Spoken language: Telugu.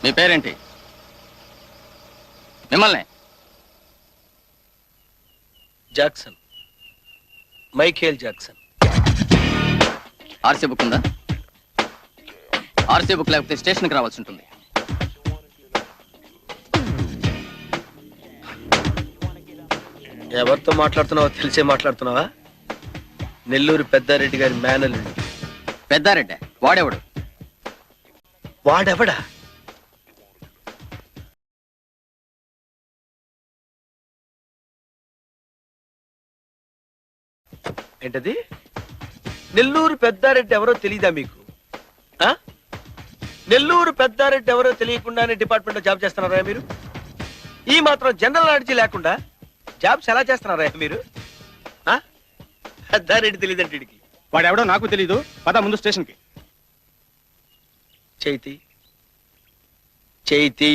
మీ పేరేంటి? మిమ్మల్ని Jackson, Michael Jackson. RC book ఉందా? ఆర్సీ బుక్ లేకపోతే స్టేషన్కి రావాల్సి ఉంటుంది. ఎవరితో మాట్లాడుతున్నావో తెలిసే మాట్లాడుతున్నావా? నెల్లూరు పెద్దారెడ్డి గారి మేనల్లుడు. పెద్దారెడ్డి వాడెవడు? వాడెవడా? ఏంటది? నెల్లూరు పెద్దారెడ్డి ఎవరో తెలీదా మీకు? నెల్లూరు పెద్దారెడ్డి ఎవరో తెలియకుండానే డిపార్ట్మెంట్లో జాబ్ చేస్తున్నారా మీరు? ఈ మాత్రం జనరల్ నాలెడ్జ్ లేకుండా జాబ్స్ ఎలా చేస్తున్నారా మీరు? పెద్దారెడ్డి తెలియదంటే వీడికి. వాడెవడో నాకు తెలీదు. పద ముందు స్టేషన్కి. చైతి, చైతి